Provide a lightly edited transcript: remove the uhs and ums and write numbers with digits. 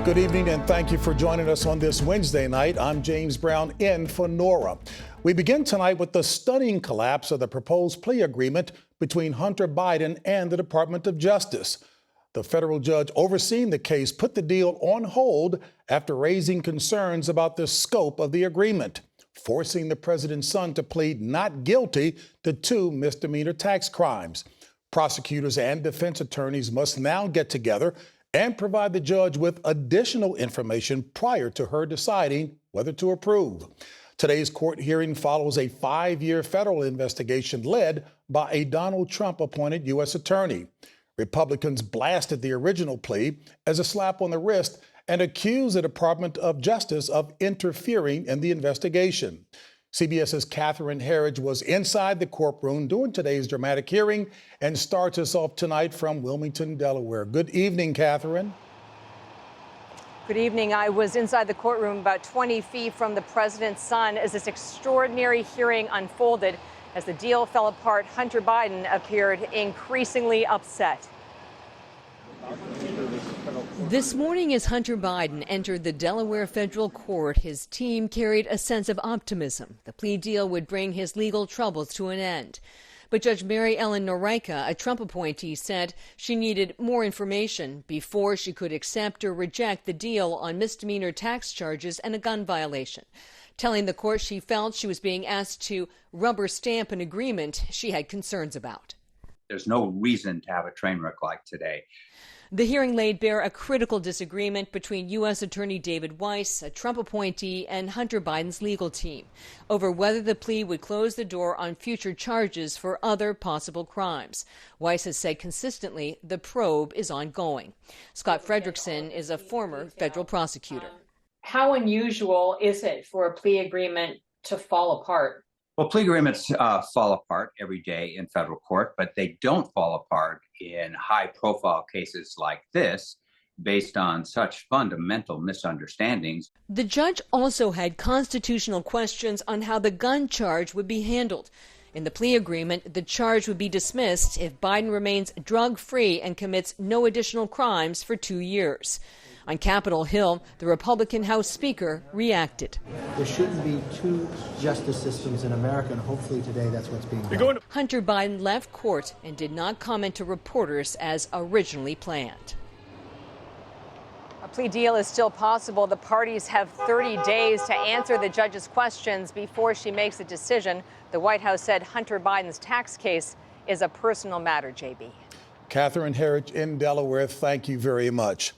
Good evening and thank you for joining us on this Wednesday night. I'm James Brown in for Norah. We begin tonight with the stunning collapse of the proposed plea agreement between Hunter Biden and the Department of Justice. The federal judge overseeing the case put the deal on hold after raising concerns about the scope of the agreement, forcing the president's son to plead not guilty to 2 misdemeanor tax crimes. Prosecutors and defense attorneys must now get together and provide the judge with additional information prior to her deciding whether to approve. Today's court hearing follows a 5-year federal investigation led by a Donald Trump-appointed U.S. attorney. Republicans blasted the original plea as a slap on the wrist and accused the Department of Justice of interfering in the investigation. CBS's Catherine Herridge was inside the courtroom during today's dramatic hearing and starts us off tonight from Wilmington, Delaware. Good evening, Catherine. Good evening. I was inside the courtroom about 20 feet from the president's son as this extraordinary hearing unfolded. As the deal fell apart, Hunter Biden appeared increasingly upset. This morning, as Hunter Biden entered the Delaware federal court, his team carried a sense of optimism. The plea deal would bring his legal troubles to an end. But Judge Mary Ellen Noreika, a Trump appointee, said she needed more information before she could accept or reject the deal on misdemeanor tax charges and a gun violation, telling the court she felt she was being asked to rubber stamp an agreement she had concerns about. There's no reason to have a train wreck like today. The hearing laid bare a critical disagreement between U.S. Attorney David Weiss, a Trump appointee, and Hunter Biden's legal team over whether the plea would close the door on future charges for other possible crimes. Weiss has said consistently the probe is ongoing. Scott Frederickson is a former federal prosecutor. How unusual is it for a plea agreement to fall apart? Well, plea agreements fall apart every day in federal court, but they don't fall apart in high-profile cases like this based on such fundamental misunderstandings. The judge also had constitutional questions on how the gun charge would be handled. In the plea agreement, the charge would be dismissed if Biden remains drug-free and commits no additional crimes for 2 years. On Capitol Hill, the Republican House Speaker reacted. There shouldn't be 2 justice systems in America, and hopefully today that's what's being done. Hunter Biden left court and did not comment to reporters as originally planned. A plea deal is still possible. The parties have 30 days to answer the judge's questions before she makes a decision. The White House said Hunter Biden's tax case is a personal matter, JB. Catherine Herridge in Delaware, thank you very much.